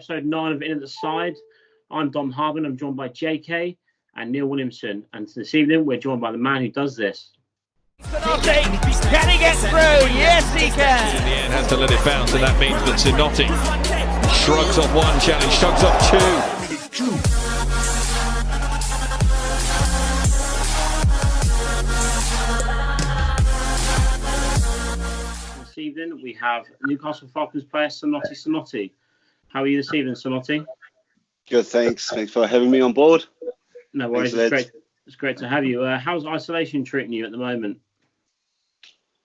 episode 9 of In at the Side. I'm Dom Harbin. I'm joined by JK and Neil Williamson. And this evening, we're joined by the man who does this. Sinoti, can he get through? Yes, he can. In the end, has to let it bounce, and that means that Sinoti shrugs off one challenge, shrugs off two. This evening, we have Newcastle Falcons player Sinoti Sinoti. How are you this evening, Sinoti? Good, thanks. Thanks for having me on board. No worries. Thanks, It's great to have you. How's isolation treating you at the moment?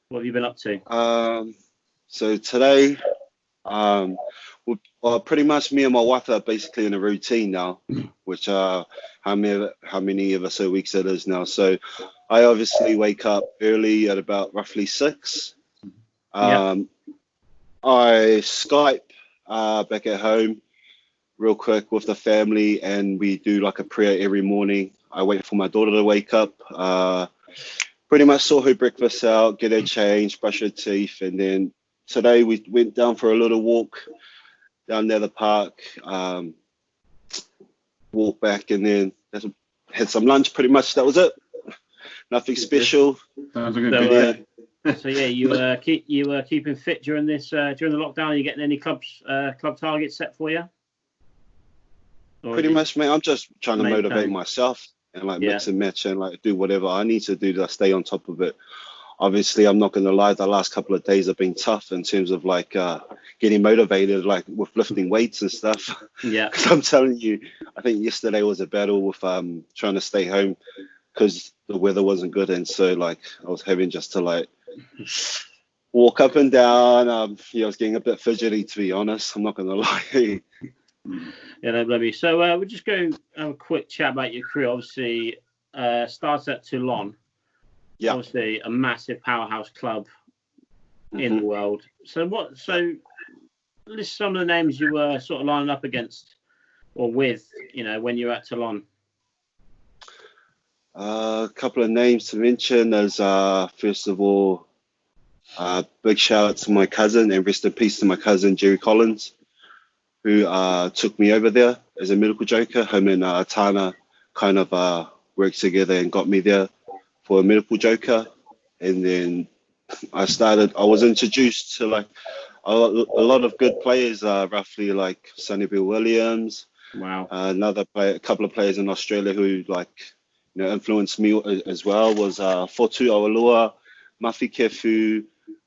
What have you been up to? So today, pretty much me and my wife are basically in a routine now, which how many of us a weeks it is now. So I obviously wake up early at about roughly 6. I Skype back at home real quick with the family, and we do like a prayer every morning. I wait for my daughter to wake up, pretty much sort her breakfast out, get her changed, brush her teeth, and then today we went down for a little walk down near the park, walk back, and then had some lunch. Pretty much that was it. Nothing special. Sounds like a good day. So yeah, you were keeping fit during the lockdown. Are you getting any club targets set for you? Pretty much, mate. I'm just trying to motivate myself and mix and match and do whatever I need to do to stay on top of it. Obviously, I'm not going to lie. The last couple of days have been tough in terms of getting motivated, with lifting weights and stuff. Yeah. Because I'm telling you, I think yesterday was a battle with trying to stay home because the weather wasn't good, and so I was having just to walk up and down. I was getting a bit fidgety, to be honest. I'm not going to lie. Yeah, no, blame you. So we'll just go have a quick chat about your career. Obviously, started at Toulon. Yeah. Obviously, a massive powerhouse club in the world. So list some of the names you were sort of lining up against or with, when you were at Toulon. A couple of names to mention is, first of all, big shout out to my cousin, and rest in peace to my cousin, Jerry Collins, who took me over there as a medical joker. Him and Tana kind of worked together and got me there for a medical joker. And then I was introduced to a lot of good players, roughly Sonny Bill Williams. Wow. A couple of players in Australia who influenced me as well was Fotu Awalua, Mafi Kefu.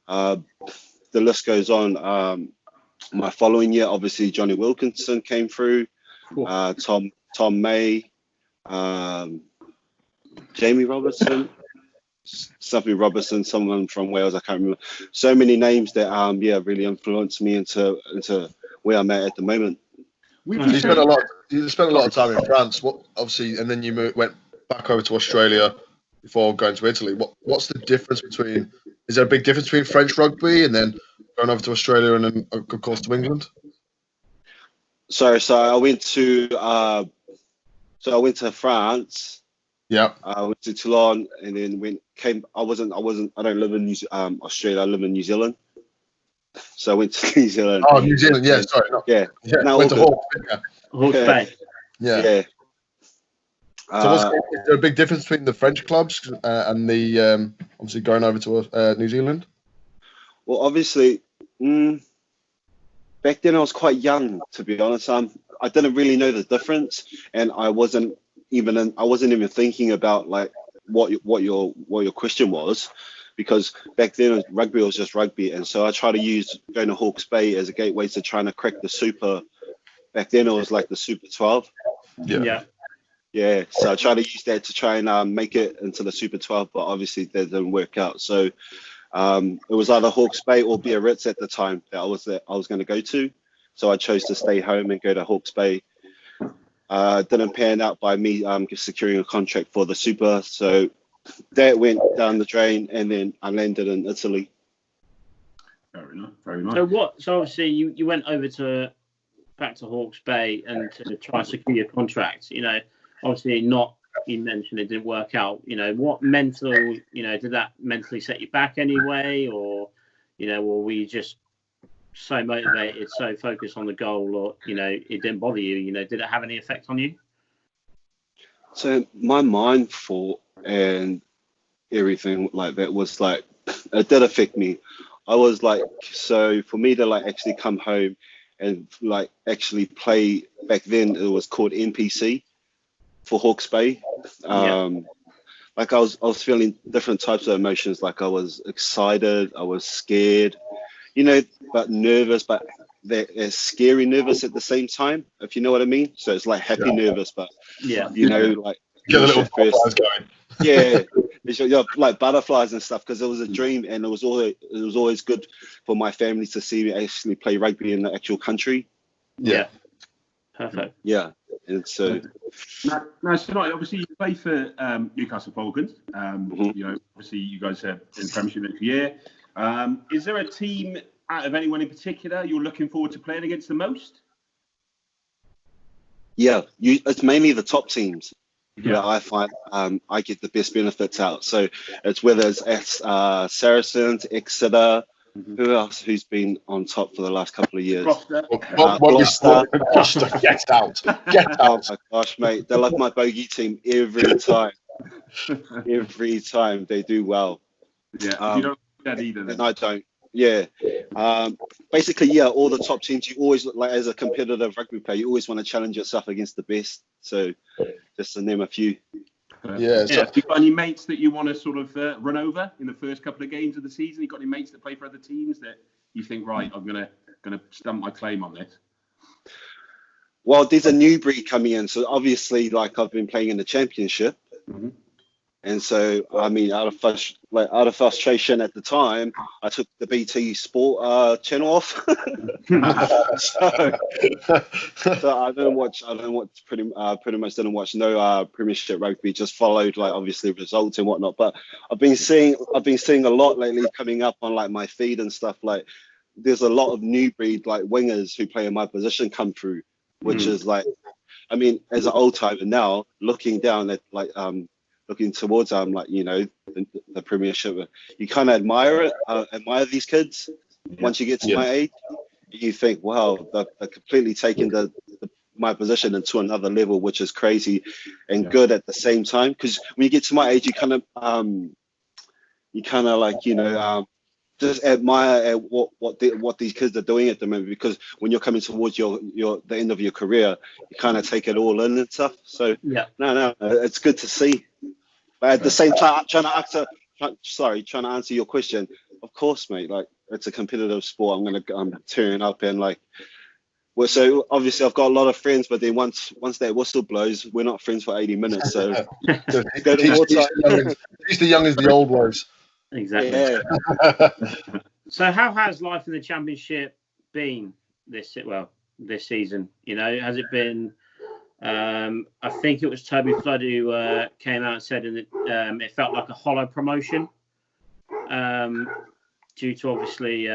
The list goes on. My following year, obviously, Johnny Wilkinson came through. Cool. Tom May, Jamie Robertson, Sophie Robertson, someone from Wales, I can't remember. So many names that really influenced me into where I'm at the moment. You spent a lot of time in France. Obviously, and then you went back over to Australia before going to Italy. What's the difference between? Is there a big difference between French rugby and then going over to Australia and then, of course, to England? So I went to France. Yeah. I went to Toulon, and then I don't live in Australia. I live in New Zealand. So I went to New Zealand. Oh, New Zealand. Yeah. Sorry. No. Yeah. No, went to Hawke's Bay. Yeah. So is there a big difference between the French clubs and the obviously going over to New Zealand? Well, obviously, back then I was quite young, to be honest. I didn't really know the difference, and I wasn't even thinking about what your question was, because back then rugby was just rugby, and so I try to use going to Hawke's Bay as a gateway to trying to crack the super. Back then it was the Super 12. Yeah. Yeah, so I tried to use that to try and make it into the Super 12, but obviously that didn't work out. So it was either Hawke's Bay or Biarritz at the time that I was going to go to. So I chose to stay home and go to Hawke's Bay. Didn't pan out by me securing a contract for the Super. So that went down the drain, and then I landed in Italy. Very nice. Very nice. So obviously you went over back to Hawke's Bay and to try and secure your contract. Obviously you mentioned it didn't work out. What did that mentally set you back anyway, or were you just so motivated, so focused on the goal, or it didn't bother you? Did it have any effect on you? So my mind thought and everything like that was like, it did affect me. I was like, so for me to like actually come home and like actually play, back then it was called NPC for Hawke's Bay. Like I was feeling different types of emotions. Like I was excited, I was scared, but nervous, but they're scary nervous at the same time, if you know what I mean. So it's like happy nervous, but like get a little butterflies going. Yeah, it's like butterflies and stuff, because it was a dream, and it was always good for my family to see me actually play rugby in the actual country. Yeah. Perfect. Yeah, and so now Sinoti, obviously you play for Newcastle Falcons. Obviously you guys are in the Premiership next year. Is there a team out of anyone in particular you're looking forward to playing against the most? Yeah, it's mainly the top teams. Yeah, I find I get the best benefits out. So it's whether it's Saracens, Exeter, who else who's been on top for the last couple of years? Gloucester, get out. Oh my gosh, mate, they're like my bogey team every time. Every time they do well. Yeah, you don't do that either. Then. And I don't. Yeah. Basically, all the top teams, you always, like as a competitive rugby player, you always want to challenge yourself against the best. So just to name a few. Yeah. So, you got any mates that you want to sort of run over in the first couple of games of the season? You got any mates that play for other teams that you think, right, I'm gonna stump my claim on this? Well, there's a new breed coming in, so obviously, like I've been playing in the Championship, and so I mean, out of frustration at the time, I took the BT Sport channel off. so I don't watch pretty much didn't watch no Premiership rugby. Just followed like obviously results and whatnot. But I've been seeing a lot lately coming up on like my feed and stuff. Like there's a lot of new breed like wingers who play in my position come through, which is like, I mean, as an old timer now, looking down at like looking towards like the Premiership, you kind of admire these kids. Once you get to my age, you think, wow, they're completely taking my position into another level, which is crazy and good at the same time. Because when you get to my age, you kind of like just admire at what these kids are doing at the moment, because when you're coming towards the end of your career, you kind of take it all in and stuff. So no, it's good to see. But at the same time, trying to answer your question, of course, mate. Like it's a competitive sport. I'm turning up and like. Well, so obviously I've got a lot of friends, but then once that whistle blows, we're not friends for 80 minutes. So go to wartime. He's the young as the old was. Exactly. Yeah. So how has life in the Championship been this season? Has it been? I think it was Toby Flood who came out and said that it felt like a hollow promotion due to obviously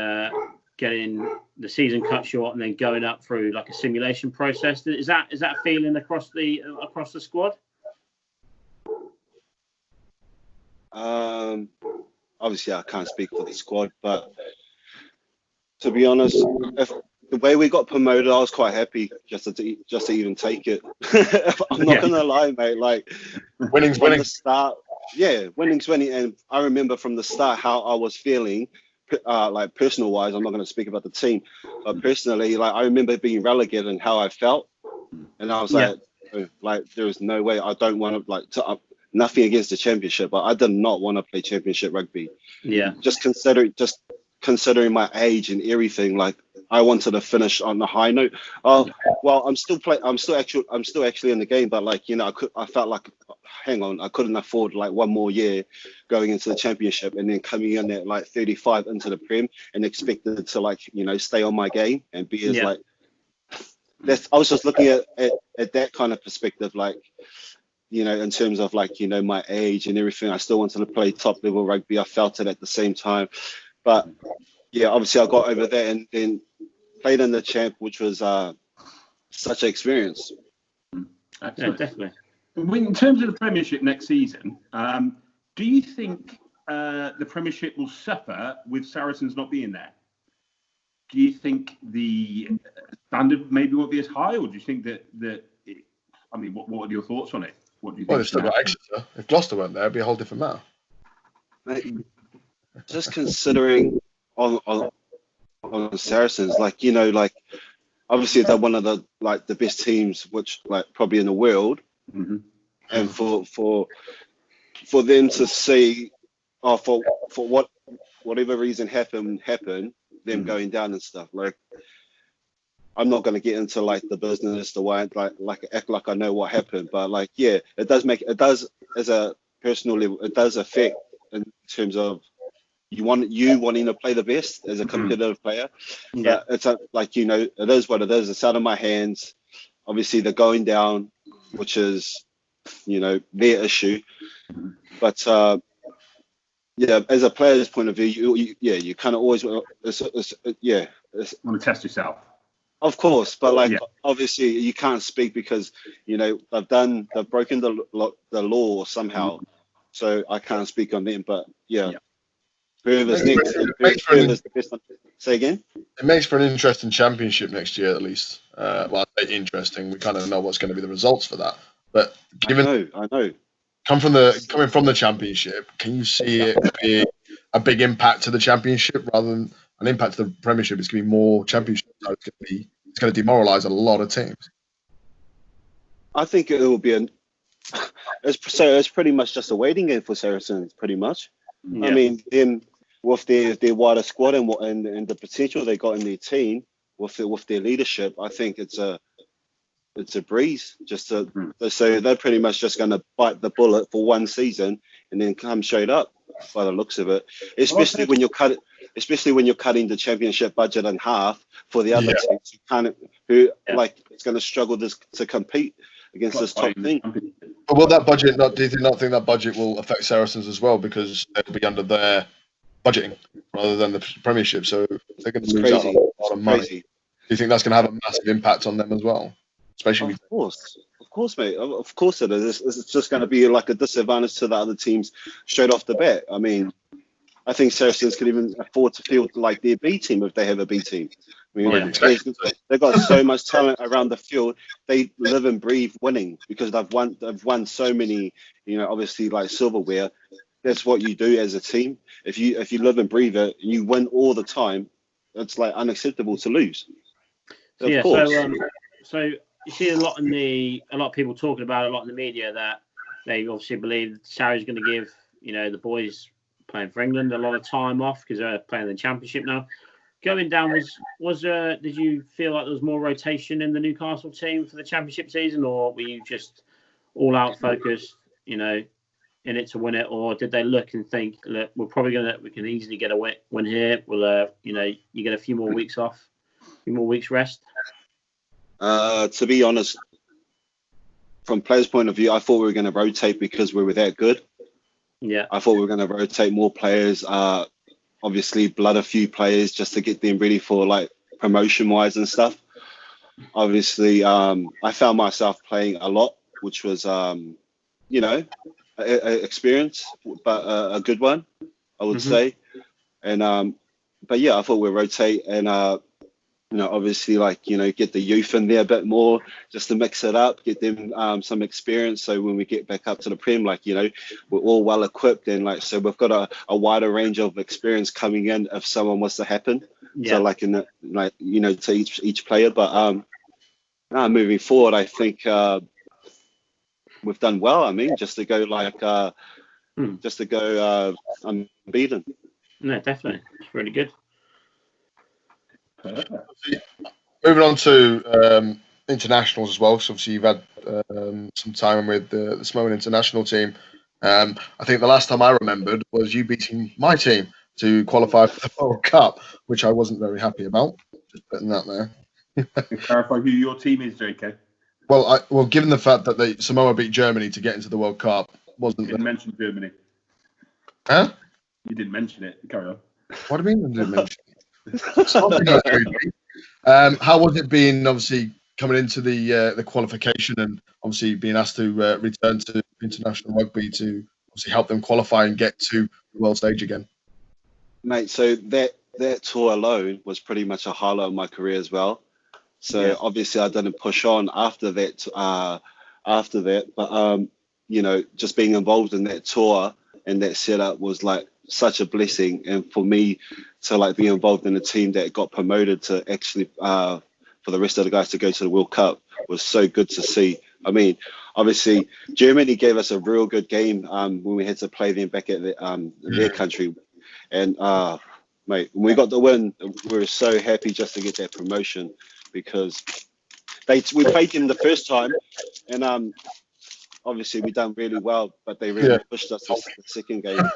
getting the season cut short and then going up through like a simulation process. Is that a feeling across the squad? Obviously, I can't speak for the squad, but to be honest, if the way we got promoted, I was quite happy just to even take it. I'm not gonna lie, mate. Like winning's winning. The start, winning's winning, and I remember from the start how I was feeling. Like personal wise, I'm not going to speak about the team, but personally, like I remember being relegated and how I felt, and I was like there is no way. I don't want to nothing against the Championship, but I did not want to play Championship rugby. Yeah. Just considering my age and everything, like I wanted to finish on a high note. Oh, well, I'm still actually in the game, but like I felt like, hang on, I couldn't afford like one more year going into the Championship and then coming in at like 35 into the Prem and expected to like stay on my game and be as like. I was just looking at that kind of perspective, like. In terms of like, my age and everything, I still wanted to play top level rugby. I felt it at the same time. But yeah, obviously I got over that and then played in the Champ, which was such an experience. Absolutely. Yeah, definitely. In terms of the Premiership next season, do you think the Premiership will suffer with Saracens not being there? do you think the standard maybe won't be as high, or do you think that I mean, what are your thoughts on it? What do you think? Well, they've still got Exeter. If Gloucester weren't there, it'd be a whole different matter. Mate, just considering on Saracens, like, you know, like obviously they're one of the best teams, which like probably in the world, and for them to see, for whatever reason happen, them going down and stuff. Like, I'm not going to get into like the business, the way like act like I know what happened, but like, yeah, it does as a personal level, it does affect in terms of you wanting to play the best as a competitive player. Yeah. But it's like, you know, it is what it is. It's out of my hands. Obviously they're going down, which is, you know, their issue. But yeah, as a player's point of view, you kind of always want to test yourself. Of course, but like obviously you can't speak because, you know, they've broken the law somehow, so I can't speak on them. But whoever's next, whoever's the best one. Say again. It makes for an interesting championship next year, at least. Well, I say interesting. We kind of know what's going to be the results for that. But given I know. Coming from the championship, can you see it be a big impact to the championship rather than an impact to the Premiership? It's going to be more championship. So it's going to demoralise a lot of teams. I think it will be it's pretty much just a waiting game for Saracens, pretty much. Yeah. I mean, them with their wider squad and the potential they got in their team with their leadership, I think it's a breeze. So they're pretty much just going to bite the bullet for one season and then come straight up by the looks of it. Especially when you're cutting the championship budget in half for the other teams who it's going to struggle to compete against this top thing. But will that budget do you not think that budget will affect Saracens as well, because they'll be under their budgeting rather than the Premiership? So they're going to lose out a lot of money. Do you think that's going to have a massive impact on them as well? Especially of course, mate. Of course it is. It's just going to be like a disadvantage to the other teams straight off the bat. I mean, I think Saracens could even afford to field like their B team if they have a B team. I mean, they've got so much talent around the field. They live and breathe winning because they've won so many, you know, obviously like silverware. That's what you do as a team. If you live and breathe it, and you win all the time, it's like unacceptable to lose. Of course. So you see a lot of people talking about it a lot in the media that they obviously believe Sarri's going to give, you know, the boys playing for England a lot of time off because they're playing the Championship now. Going down, did you feel like there was more rotation in the Newcastle team for the Championship season, or were you just all out focused, you know, in it to win it, or did they look and think, look, we can easily get a win here? We'll, you know, you get a few more weeks off, a few more weeks rest. To be honest, from players' point of view, I thought we were going to rotate because we were that good. Yeah, I thought we were going to rotate more players. Obviously, blood a few players just to get them ready for like promotion-wise and stuff. Obviously, I found myself playing a lot, which was, you know, an experience, but a good one, I would say. And but yeah, I thought we'd rotate and you know, obviously, like, you know, get the youth in there a bit more just to mix it up, get them some experience. So when we get back up to the Prem, like, you know, we're all well equipped and like, so we've got a wider range of experience coming in if someone was to happen. Yeah. So like you know, to each player. But moving forward, I think we've done well. I mean, just to go unbeaten. No, definitely, it's really good. Moving on to internationals as well. So obviously you've had some time with the Samoan international team. I think the last time I remembered was you beating my team to qualify for the World Cup, which I wasn't very happy about. Just putting that there. Clarify who your team is, JK. Well, given the fact that Samoa beat Germany to get into the World Cup, you didn't mention Germany. Huh? You didn't mention it. Carry on. What do you mean I didn't mention it? How was it being obviously coming into the qualification and obviously being asked to return to international rugby to obviously help them qualify and get to the world stage again? Mate, so that that tour alone was pretty much a highlight of my career as well. So obviously I didn't push on after that. But you know, just being involved in that tour and that setup was like such a blessing. And for me to like be involved in a team that got promoted to actually for the rest of the guys to go to the World Cup was so good to see. I mean, obviously Germany gave us a real good game when we had to play them back at their country, and mate, when we got the win, we were so happy just to get that promotion, because we played them the first time, and obviously we done really well, but they really pushed us the second game.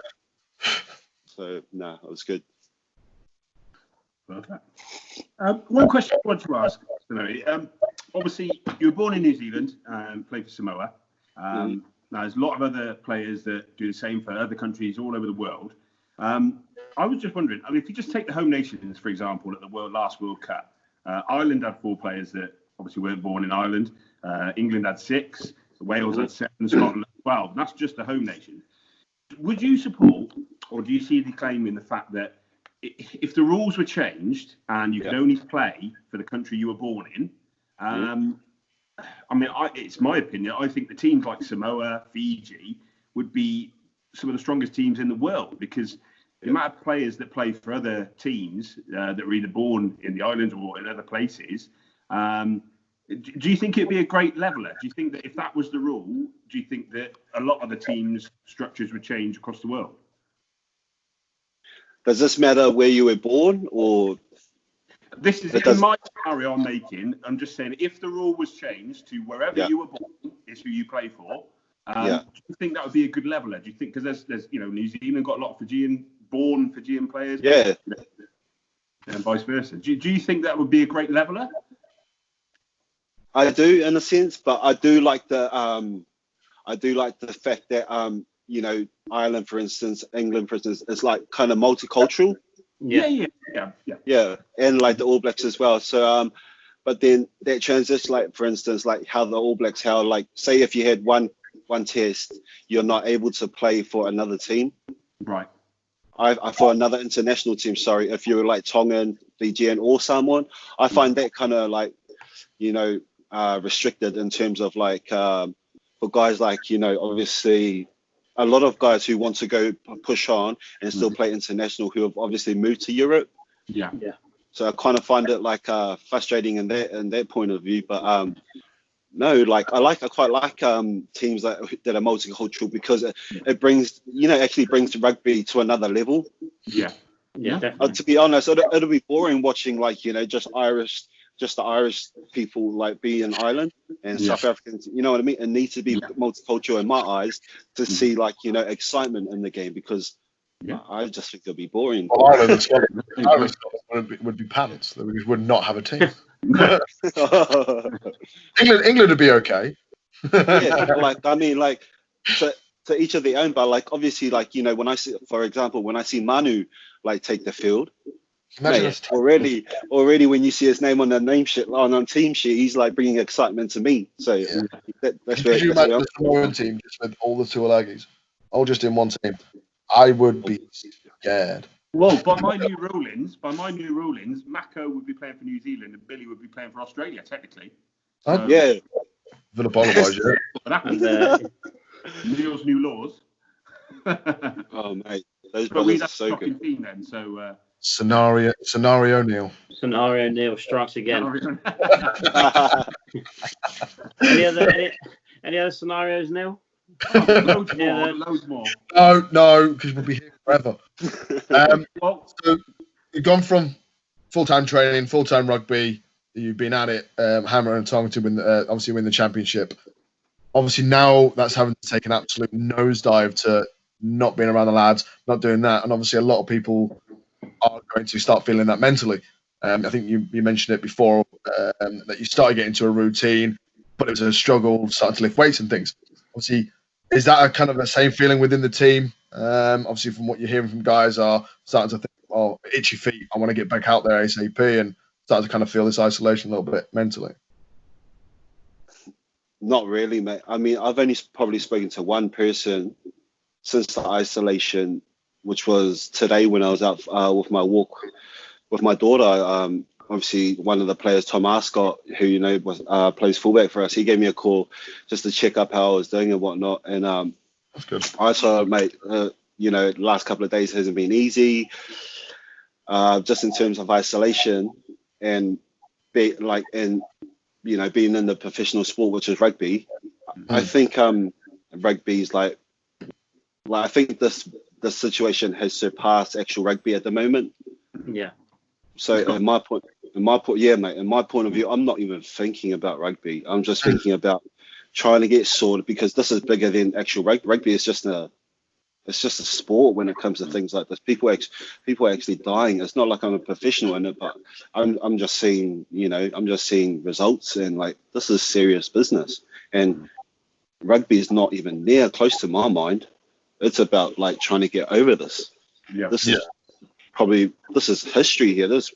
So no, it was good. Perfect. One question I want to ask, Sinoti. Obviously, you were born in New Zealand and played for Samoa. Now, there's a lot of other players that do the same for other countries all over the world. I was just wondering, I mean, if you just take the home nations, for example, at the last World Cup, Ireland had 4 players that obviously weren't born in Ireland. England had 6, Wales had 7, Scotland had 12. That's just the home nation. Would you support, or do you see the claim in the fact that if the rules were changed and you could only play for the country you were born in, I mean, it's my opinion, I think the teams like Samoa, Fiji would be some of the strongest teams in the world, because the amount of players that play for other teams that were either born in the islands or in other places, do you think it'd be a great leveller? Do you think that if that was the rule, do you think that a lot of the teams' structures would change across the world? Does this matter where you were born, or? This is in my scenario I'm making. I'm just saying, if the rule was changed to wherever you were born is who you play for, do you think that would be a good leveller? Do you think, because there's you know, New Zealand got a lot of born Fijian players, and vice versa. Do you think that would be a great leveller? I do, in a sense, but I do like the fact that you know, Ireland, for instance, England, for instance, it's like kind of multicultural. Yeah. And like the All Blacks as well. So but then that transition, like for instance, like how the All Blacks, how like say if you had one test, you're not able to play for another team. Right. I for another international team, sorry, if you were like Tongan, Fijian or someone, I find that kind of like, you know, restricted in terms of like for guys like, you know, obviously a lot of guys who want to go push on and still play international who have obviously moved to Europe. Yeah. So I kind of find it like frustrating in that point of view. But no, like I quite like teams that are multicultural, because it brings, you know, actually brings rugby to another level. Yeah, definitely. To be honest, it'll be boring watching like, you know, just the Irish people like be in Ireland and South Africans, you know what I mean? It needs to be multicultural in my eyes to see like, you know, excitement in the game, because I just think it'll be boring. Well, Ireland would be pants. They would not have a team. England would be okay. Like I mean, like to each of their own, but like obviously, like, you know, when I see Manu like take the field, mate, already when you see his name on the name sheet, on team sheet, he's like bringing excitement to me. So that's where. Could you imagine the Samoan team just with all the Tuolagis, all just in one team? I would be scared. Well, by my new rulings, Mako would be playing for New Zealand and Billy would be playing for Australia, technically. Yeah. For the apologise, Neil's new laws. Oh mate, those but we brothers are so good. Team then, so. Scenario Neil. Scenario Neil strikes again. Any other scenarios, Neil? Loads more. No, because we'll be here forever. So you've gone from full-time training, full-time rugby. You've been at it, hammer and tongue to win the championship. Obviously now that's having to take an absolute nosedive to not being around the lads, not doing that, and obviously a lot of people are going to start feeling that mentally. I think you mentioned it before, that you started getting into a routine, but it was a struggle starting to lift weights and things. Obviously, is that a kind of the same feeling within the team? Obviously, from what you're hearing from guys, are starting to think, oh, itchy feet, I want to get back out there ASAP, and starting to kind of feel this isolation a little bit mentally. Not really, mate. I mean, I've only probably spoken to one person since the isolation which was today when I was out with my walk with my daughter. Obviously, one of the players, Tom Ascott, who was plays fullback for us, he gave me a call just to check up how I was doing and whatnot. And That's good. I saw, mate, the last couple of days hasn't been easy, just in terms of isolation and being in the professional sport, which is rugby. I think rugby is like I think this situation has surpassed actual rugby at the moment. Yeah. So in my point of view, I'm not even thinking about rugby. I'm just thinking about trying to get sorted, because this is bigger than actual rugby. Rugby is just a sport when it comes to things like this. People are actually dying. It's not like I'm a professional in it, but I'm just seeing results, and like, this is serious business. And rugby is not even near close to my mind. It's about like trying to get over this. Yeah. This is history here. This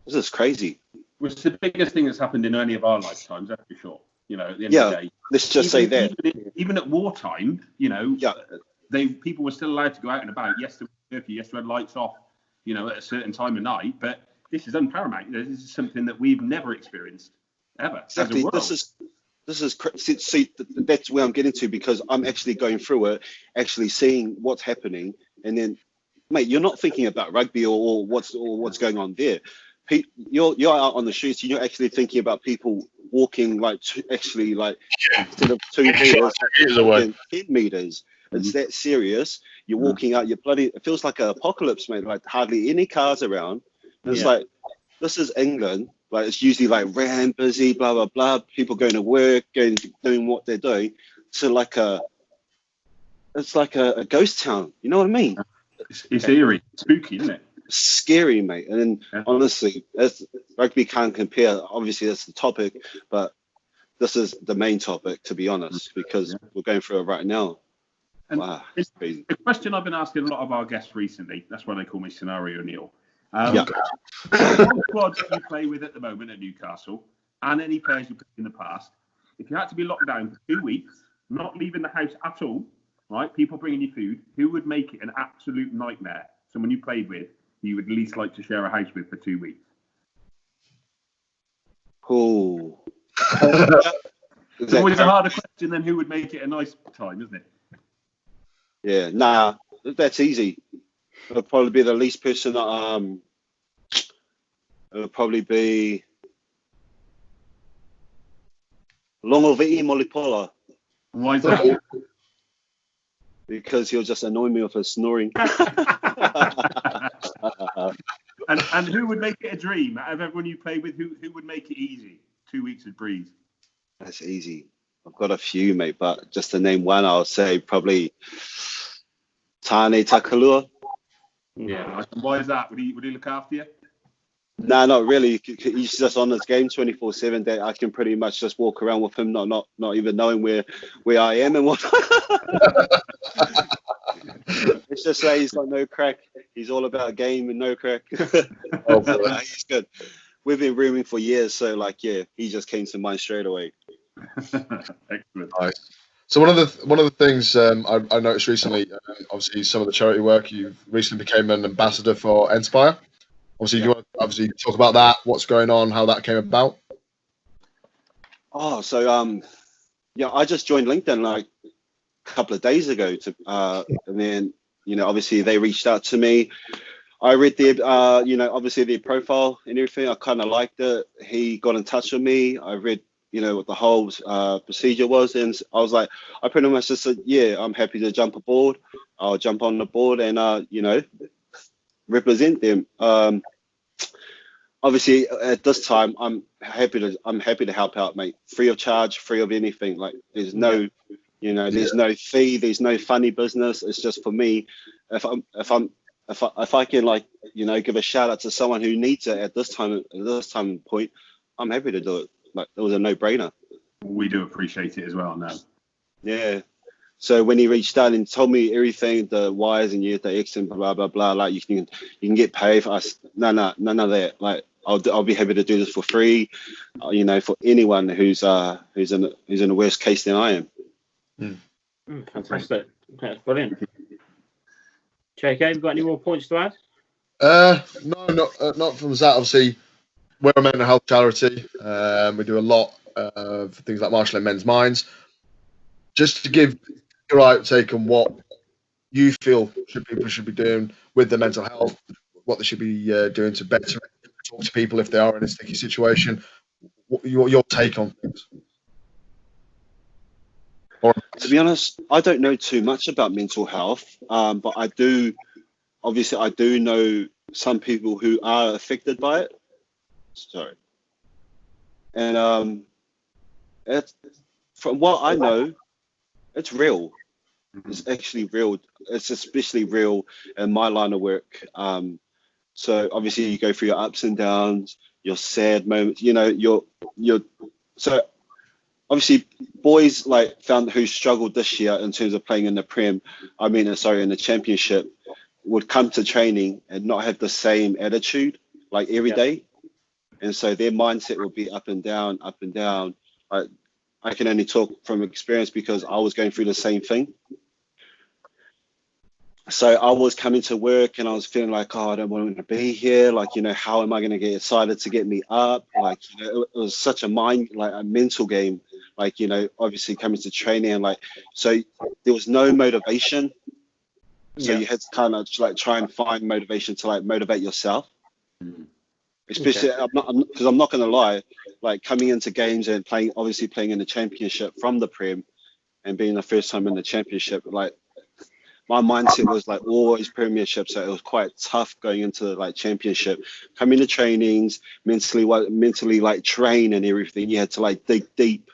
is crazy. Which is the biggest thing that's happened in any of our lifetimes, that's for sure. At the end of the day. Let's just say that. Even at wartime, people were still allowed to go out and about. Yes, there was curfew. Yes, we had lights off, at a certain time of night. But this is unparamount. This is something that we've never experienced ever. Exactly. This is see, that's where I'm getting to, because I'm actually going through it, actually seeing what's happening, and then, mate, you're not thinking about rugby or what's going on there. You're out on the streets, and you're actually thinking about people walking instead of 2 meters, 10 meters. It's that serious. You're walking out. It feels like an apocalypse, mate. Like, hardly any cars around. And it's like, this is England. Like, it's usually like ram busy, blah blah blah. People going to work, doing what they're doing. So it's like a ghost town. You know what I mean? It's eerie, spooky, isn't it? Scary, mate. And then honestly, rugby can't compare. Obviously, that's the topic, but this is the main topic, to be honest, because we're going through it right now. And wow, it's crazy. a question I've been asking a lot of our guests recently. That's why they call me Scenario Neil. What squad you play with at the moment at Newcastle, and any players you played in the past, if you had to be locked down for 2 weeks, not leaving the house at all, right? People bringing you food, who would make it an absolute nightmare? Someone you played with, you would least like to share a house with for 2 weeks? Oh. It's always a harder question than who would make it a nice time, isn't it? Yeah, nah, that's easy. It'll probably be the least person. It'll probably be Longovi'i Molipola. Why is that? Because he'll just annoy me with his snoring. And who would make it a dream? Out of everyone you play with, who would make it easy? 2 weeks of breeze. That's easy. I've got a few, mate, but just to name one, I'll say probably Tane Takalua. Yeah. Why is that? Would he look after you? Nah, not really. He's just on his game 24/7. That I can pretty much just walk around with him, not even knowing where I am and what. Let's just say he's got no crack. He's all about game and no crack. He's good. We've been rooming for years, so he just came to mind straight away. Excellent. Nice. So one of the things I noticed recently, obviously some of the charity work, you've recently became an ambassador for Inspire. Obviously, you want to talk about that, what's going on, how that came about? Oh, so I just joined LinkedIn a couple of days ago and then obviously they reached out to me. I read their obviously their profile and everything. I kind of liked it. He got in touch with me. I read what the whole procedure was, and I was like, I pretty much just said, yeah, I'm happy to jump aboard. I'll jump on the board and represent them. Obviously at this time I'm happy to help out, mate, free of charge, free of anything. Like, there's no there's no fee, there's no funny business. It's just for me. If I can give a shout out to someone who needs it at this time point, I'm happy to do it. It was a no-brainer. We do appreciate it as well now. Yeah. So when he reached out and told me everything, the Y's and the X and blah blah blah, you can get paid for us. None of that. I'll be happy to do this for free. For anyone who's in a worse case than I am. Fantastic. That's brilliant. JK, have you got any more points to add? No, not from Zach. Obviously, we're a mental health charity. We do a lot for things like Marshall and Men's Minds. Just to give your outtake on what you feel people should be doing with their mental health, what they should be doing to better talk to people if they are in a sticky situation. What your take on things? To be honest, I don't know too much about mental health, but I do know some people who are affected by it. Sorry. And from what I know, it's real. It's actually real. It's especially real in my line of work. So obviously you go through your ups and downs, your sad moments, so obviously boys who struggled this year in terms of playing in the in the Championship would come to training and not have the same attitude every day. And so their mindset will be up and down, up and down. I can only talk from experience because I was going through the same thing. So I was coming to work and I was feeling I don't want to be here. How am I going to get excited to get me up? It was such a mental game. Obviously coming to training and so there was no motivation. So you had to kind of try and find motivation to motivate yourself. Especially, because I'm not going to lie, coming into games and playing in the Championship from the Prem and being the first time in the Championship, my mindset was always Premiership, so it was quite tough going into the Championship. Coming to trainings, mentally train and everything, you had to dig deep,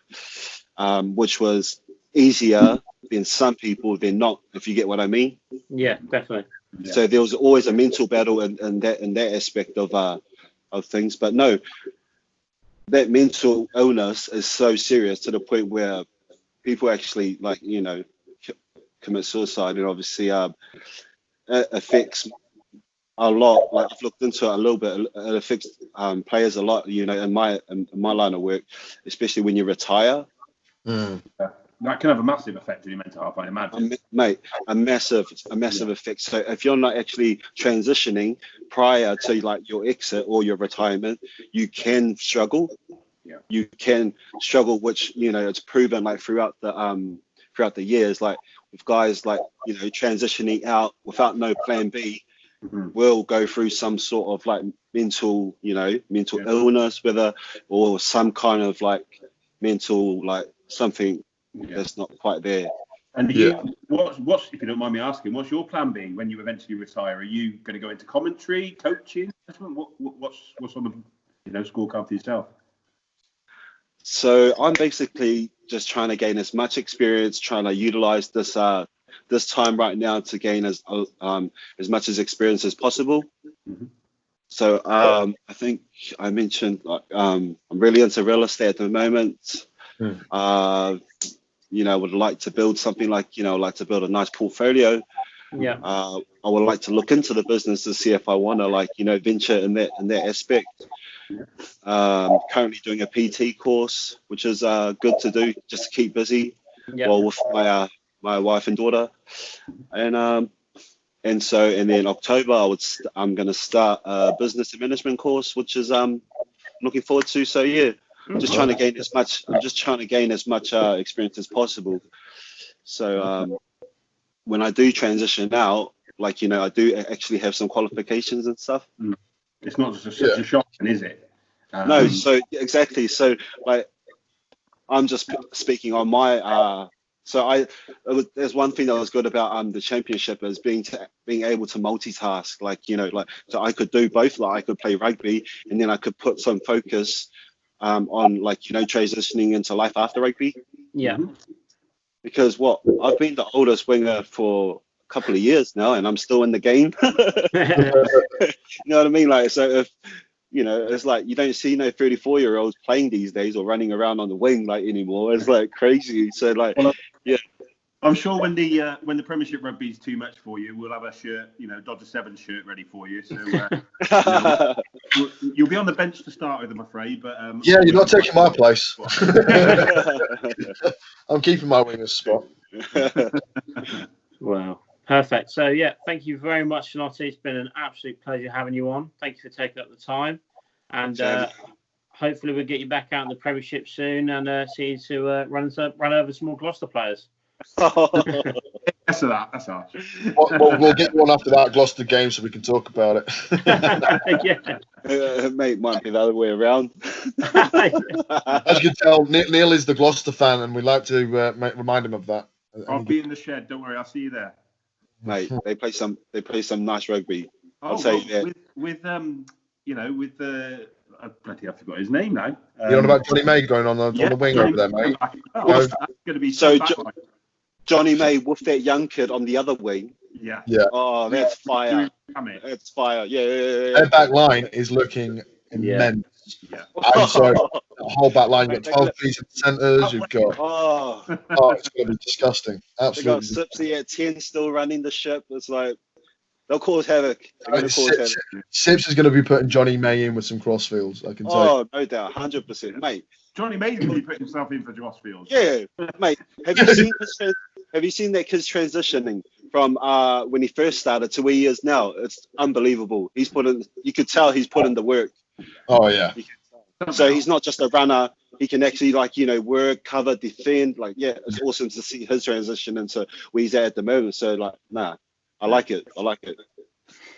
which was easier than some people than not, if you get what I mean. Yeah, definitely. Yeah. So there was always a mental battle in that aspect of things, but no, that mental illness is so serious to the point where people actually commit suicide, and obviously it affects a lot. I've looked into it a little bit. It affects players a lot, in my line of work, especially when you retire. That can have a massive effect on your mental health, I imagine. Mate, a massive effect. So if you're not actually transitioning prior to your exit or your retirement, you can struggle. Yeah. You can struggle, which it's proven throughout the years, with guys transitioning out without no plan B, will go through some sort of mental illness, or some kind of mental something that's not quite there. And what's if you don't mind me asking, what's your plan B when you eventually retire? Are you going to go into commentary, coaching? What's on the scorecard for yourself? So I'm basically just trying to gain as much experience, trying to utilize this time right now to gain as much as experience as possible. So I think I mentioned I'm really into real estate at the moment. Would like to build something like to build a nice portfolio. Yeah. I would like to look into the business to see if I want to venture in that aspect. Currently doing a PT course, which is good to do just to keep busy while with my wife and daughter. And then October I'm going to start a business and management course, which is looking forward to. So yeah. I'm just trying to gain as much experience as possible. So when I do transition out, I do actually have some qualifications and stuff. It's not just a shock, is it? No, so exactly. So I'm just speaking on my. There's one thing that was good about the Championship is being able to multitask. So I could do both. I could play rugby and then I could put some focus on transitioning into life after rugby. Yeah. Because I've been the oldest winger for a couple of years now and I'm still in the game. You know what I mean? So if it's you don't see no 34-year-olds playing these days or running around on the wing anymore. It's crazy. So yeah. I'm sure when the Premiership rugby is too much for you, we'll have a shirt, Dodger 7 shirt ready for you. So you'll be on the bench to start with, I'm afraid. But yeah, you're not taking my place. I'm keeping my winger's spot. Wow. Perfect. So, yeah, thank you very much, Sinoti. It's been an absolute pleasure having you on. Thank you for taking up the time. And hopefully we'll get you back out in the Premiership soon and see you to run over some more Gloucester players. That's that. We'll get you on after that Gloucester game so we can talk about it. Yeah. Mate, might be the other way around. As you can tell, Neil is the Gloucester fan, and we like to remind him of that. I'll be in the shed. Don't worry, I'll see you there. Mate, they play some nice rugby. Oh, with the I bloody I forgot his name now. You're on about Johnny May going on the wing over there, mate. That's going to be so Johnny May with that young kid on the other wing. Yeah. Oh, that's fire. That's fire. Yeah. Their back line is looking immense. Yeah. And so the whole back line, you've got 12 decent centres, you've got it's going to be disgusting. Absolutely. They got Sipsy at 10 still running the ship. It's like they'll cause havoc. Sips is going to be putting Johnny May in with some crossfields, I can tell you. Oh, no doubt, 100%, mate. Johnny May's going to be putting himself in for crossfields. Yeah, mate. Have you seen that kid's transitioning from when he first started to where he is now? It's unbelievable. You could tell he's put in the work. Oh yeah. So he's not just a runner. He can actually work, cover, defend. It's awesome to see his transition into where he's at the moment. So I like it.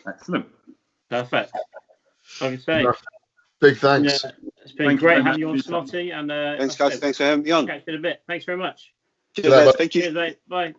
Excellent. Perfect. Like I say, big thanks. Yeah, it's been great having you on, Sinoti. And thanks, guys. Thanks for having me on. Catch you in a bit. Thanks very much. Cheers, mate. Thank you. Cheers, mate. Bye.